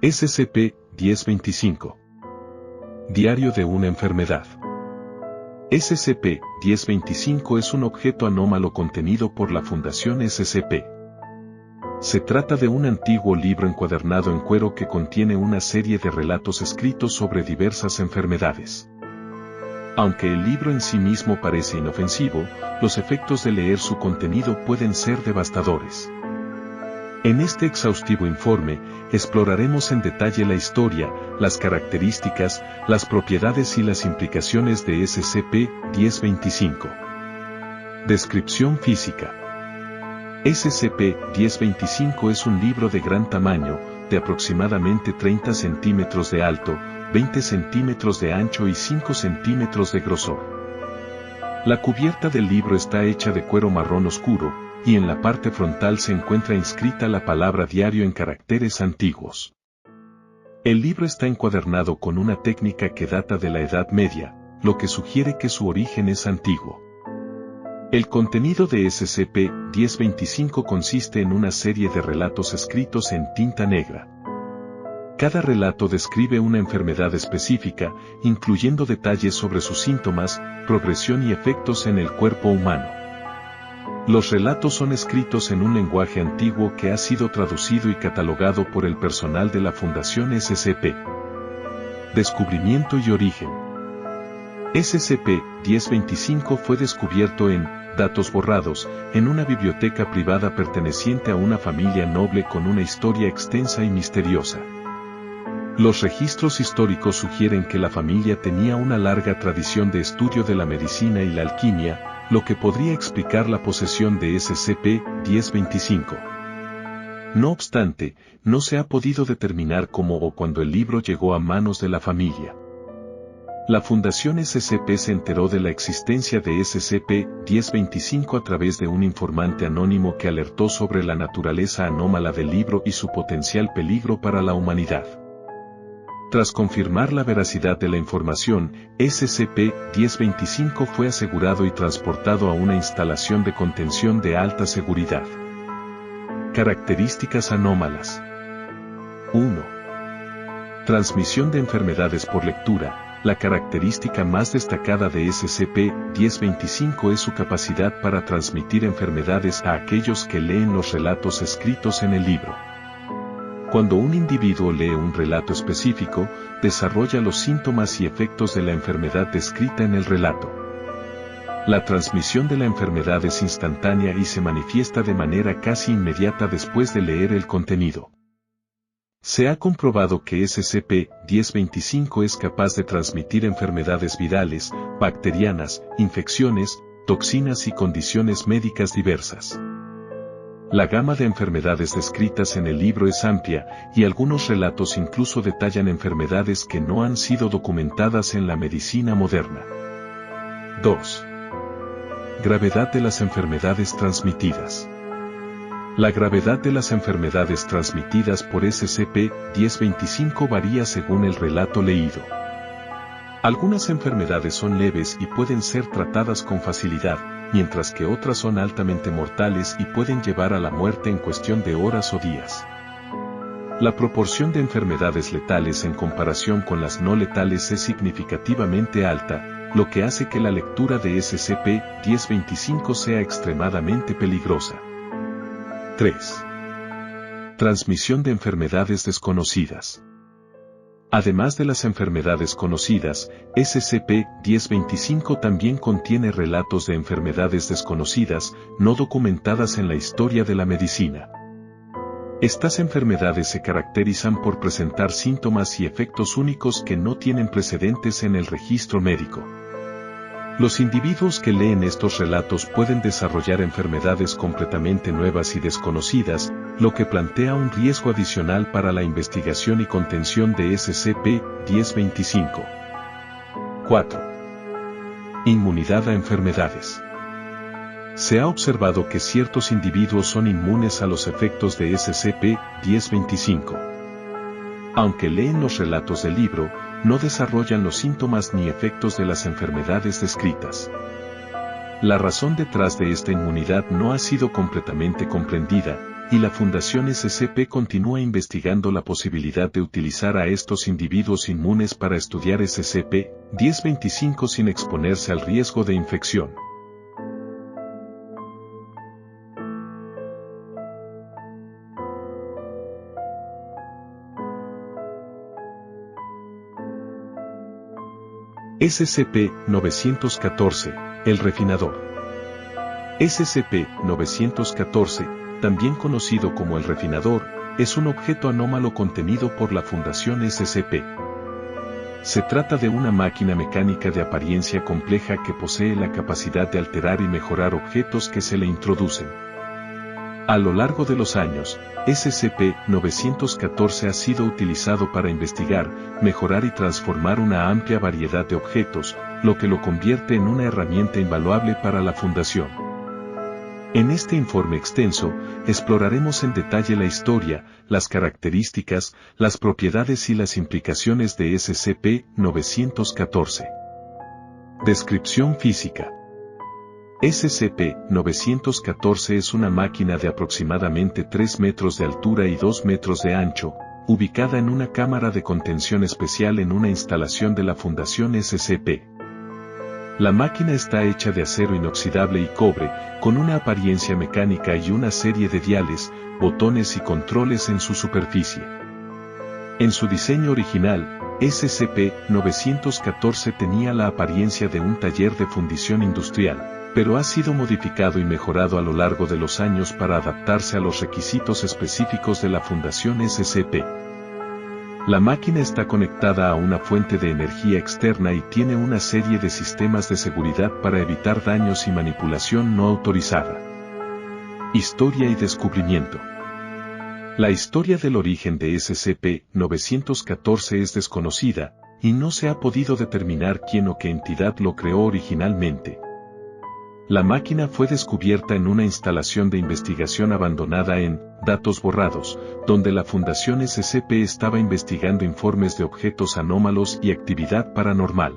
SCP-1025. Diario de una enfermedad. SCP-1025 es un objeto anómalo contenido por la Fundación SCP. Se trata de un antiguo libro encuadernado en cuero que contiene una serie de relatos escritos sobre diversas enfermedades. Aunque el libro en sí mismo parece inofensivo, los efectos de leer su contenido pueden ser devastadores. En este exhaustivo informe, exploraremos en detalle la historia, las características, las propiedades y las implicaciones de SCP-1025. Descripción física. SCP-1025 es un libro de gran tamaño, de aproximadamente 30 centímetros de alto, 20 centímetros de ancho y 5 centímetros de grosor. La cubierta del libro está hecha de cuero marrón oscuro, y en la parte frontal se encuentra inscrita la palabra diario en caracteres antiguos. El libro está encuadernado con una técnica que data de la Edad Media, lo que sugiere que su origen es antiguo. El contenido de SCP-1025 consiste en una serie de relatos escritos en tinta negra. Cada relato describe una enfermedad específica, incluyendo detalles sobre sus síntomas, progresión y efectos en el cuerpo humano. Los relatos son escritos en un lenguaje antiguo que ha sido traducido y catalogado por el personal de la Fundación SCP. Descubrimiento y origen. SCP-1025 fue descubierto en Datos borrados, en una biblioteca privada perteneciente a una familia noble con una historia extensa y misteriosa. Los registros históricos sugieren que la familia tenía una larga tradición de estudio de la medicina y la alquimia, lo que podría explicar la posesión de SCP-1025. No obstante, no se ha podido determinar cómo o cuándo el libro llegó a manos de la familia. La Fundación SCP se enteró de la existencia de SCP-1025 a través de un informante anónimo que alertó sobre la naturaleza anómala del libro y su potencial peligro para la humanidad. Tras confirmar la veracidad de la información, SCP-1025 fue asegurado y transportado a una instalación de contención de alta seguridad. Características anómalas. 1. Transmisión de enfermedades por lectura. La característica más destacada de SCP-1025 es su capacidad para transmitir enfermedades a aquellos que leen los relatos escritos en el libro. Cuando un individuo lee un relato específico, desarrolla los síntomas y efectos de la enfermedad descrita en el relato. La transmisión de la enfermedad es instantánea y se manifiesta de manera casi inmediata después de leer el contenido. Se ha comprobado que SCP-1025 es capaz de transmitir enfermedades virales, bacterianas, infecciones, toxinas y condiciones médicas diversas. La gama de enfermedades descritas en el libro es amplia, y algunos relatos incluso detallan enfermedades que no han sido documentadas en la medicina moderna. 2. Gravedad de las enfermedades transmitidas. La gravedad de las enfermedades transmitidas por SCP-1025 varía según el relato leído. Algunas enfermedades son leves y pueden ser tratadas con facilidad, mientras que otras son altamente mortales y pueden llevar a la muerte en cuestión de horas o días. La proporción de enfermedades letales en comparación con las no letales es significativamente alta, lo que hace que la lectura de SCP-1025 sea extremadamente peligrosa. 3. Transmisión de enfermedades desconocidas. Además de las enfermedades conocidas, SCP-1025 también contiene relatos de enfermedades desconocidas, no documentadas en la historia de la medicina. Estas enfermedades se caracterizan por presentar síntomas y efectos únicos que no tienen precedentes en el registro médico. Los individuos que leen estos relatos pueden desarrollar enfermedades completamente nuevas y desconocidas, lo que plantea un riesgo adicional para la investigación y contención de SCP-1025. 4. Inmunidad a enfermedades. Se ha observado que ciertos individuos son inmunes a los efectos de SCP-1025. Aunque leen los relatos del libro, no desarrollan los síntomas ni efectos de las enfermedades descritas. La razón detrás de esta inmunidad no ha sido completamente comprendida, y la Fundación SCP continúa investigando la posibilidad de utilizar a estos individuos inmunes para estudiar SCP-1025 sin exponerse al riesgo de infección. SCP-914, el refinador. SCP-914, también conocido como el refinador, es un objeto anómalo contenido por la Fundación SCP. Se trata de una máquina mecánica de apariencia compleja que posee la capacidad de alterar y mejorar objetos que se le introducen. A lo largo de los años, SCP-914 ha sido utilizado para investigar, mejorar y transformar una amplia variedad de objetos, lo que lo convierte en una herramienta invaluable para la Fundación. En este informe extenso, exploraremos en detalle la historia, las características, las propiedades y las implicaciones de SCP-914. Descripción física. SCP-914 es una máquina de aproximadamente 3 metros de altura y 2 metros de ancho, ubicada en una cámara de contención especial en una instalación de la Fundación SCP. La máquina está hecha de acero inoxidable y cobre, con una apariencia mecánica y una serie de diales, botones y controles en su superficie. En su diseño original, SCP-914 tenía la apariencia de un taller de fundición industrial, pero ha sido modificado y mejorado a lo largo de los años para adaptarse a los requisitos específicos de la Fundación SCP. La máquina está conectada a una fuente de energía externa y tiene una serie de sistemas de seguridad para evitar daños y manipulación no autorizada. Historia y descubrimiento. La historia del origen de SCP-914 es desconocida, y no se ha podido determinar quién o qué entidad lo creó originalmente. La máquina fue descubierta en una instalación de investigación abandonada en Datos Borrados, donde la Fundación SCP estaba investigando informes de objetos anómalos y actividad paranormal.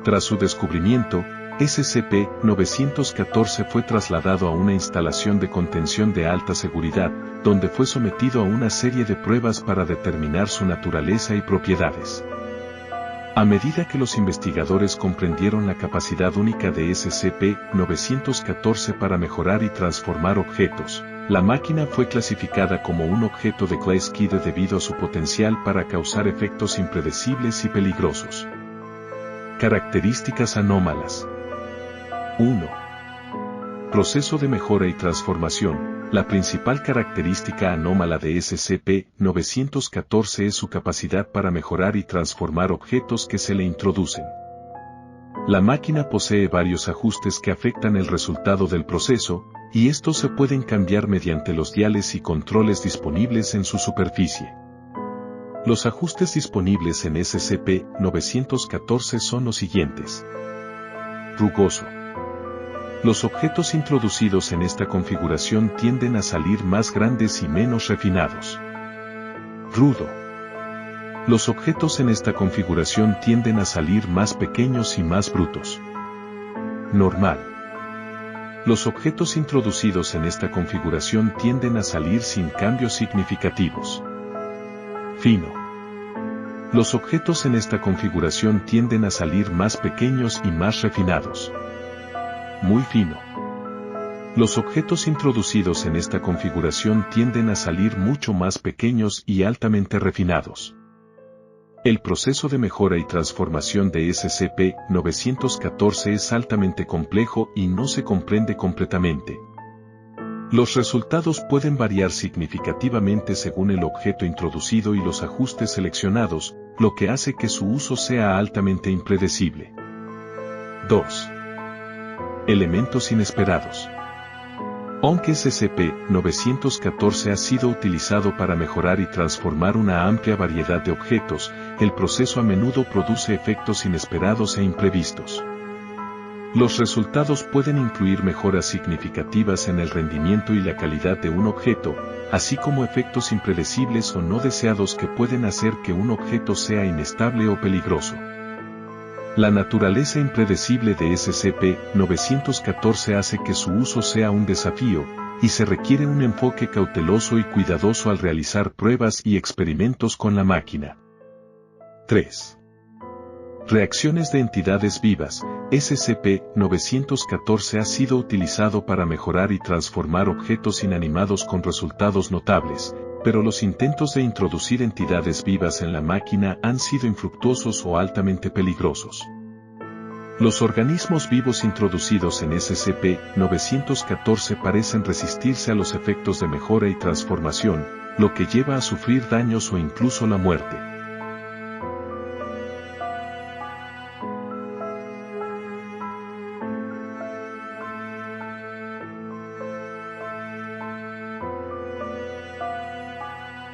Tras su descubrimiento, SCP-914 fue trasladado a una instalación de contención de alta seguridad, donde fue sometido a una serie de pruebas para determinar su naturaleza y propiedades. A medida que los investigadores comprendieron la capacidad única de SCP-914 para mejorar y transformar objetos, la máquina fue clasificada como un objeto de clase KIDE debido a su potencial para causar efectos impredecibles y peligrosos. Características anómalas. 1. Proceso de mejora y transformación. La principal característica anómala de SCP-914 es su capacidad para mejorar y transformar objetos que se le introducen. La máquina posee varios ajustes que afectan el resultado del proceso, y estos se pueden cambiar mediante los diales y controles disponibles en su superficie. Los ajustes disponibles en SCP-914 son los siguientes. Rugoso. Los objetos introducidos en esta configuración tienden a salir más grandes y menos refinados. Rudo. Los objetos en esta configuración tienden a salir más pequeños y más brutos. Normal. Los objetos introducidos en esta configuración tienden a salir sin cambios significativos. Fino. Los objetos en esta configuración tienden a salir más pequeños y más refinados. Muy fino. Los objetos introducidos en esta configuración tienden a salir mucho más pequeños y altamente refinados. El proceso de mejora y transformación de SCP-914 es altamente complejo y no se comprende completamente. Los resultados pueden variar significativamente según el objeto introducido y los ajustes seleccionados, lo que hace que su uso sea altamente impredecible. 2. Elementos inesperados. Aunque SCP-914 ha sido utilizado para mejorar y transformar una amplia variedad de objetos, el proceso a menudo produce efectos inesperados e imprevistos. Los resultados pueden incluir mejoras significativas en el rendimiento y la calidad de un objeto, así como efectos impredecibles o no deseados que pueden hacer que un objeto sea inestable o peligroso. La naturaleza impredecible de SCP-914 hace que su uso sea un desafío, y se requiere un enfoque cauteloso y cuidadoso al realizar pruebas y experimentos con la máquina. 3. Reacciones de entidades vivas. SCP-914 ha sido utilizado para mejorar y transformar objetos inanimados con resultados notables, pero los intentos de introducir entidades vivas en la máquina han sido infructuosos o altamente peligrosos. Los organismos vivos introducidos en SCP-914 parecen resistirse a los efectos de mejora y transformación, lo que lleva a sufrir daños o incluso la muerte.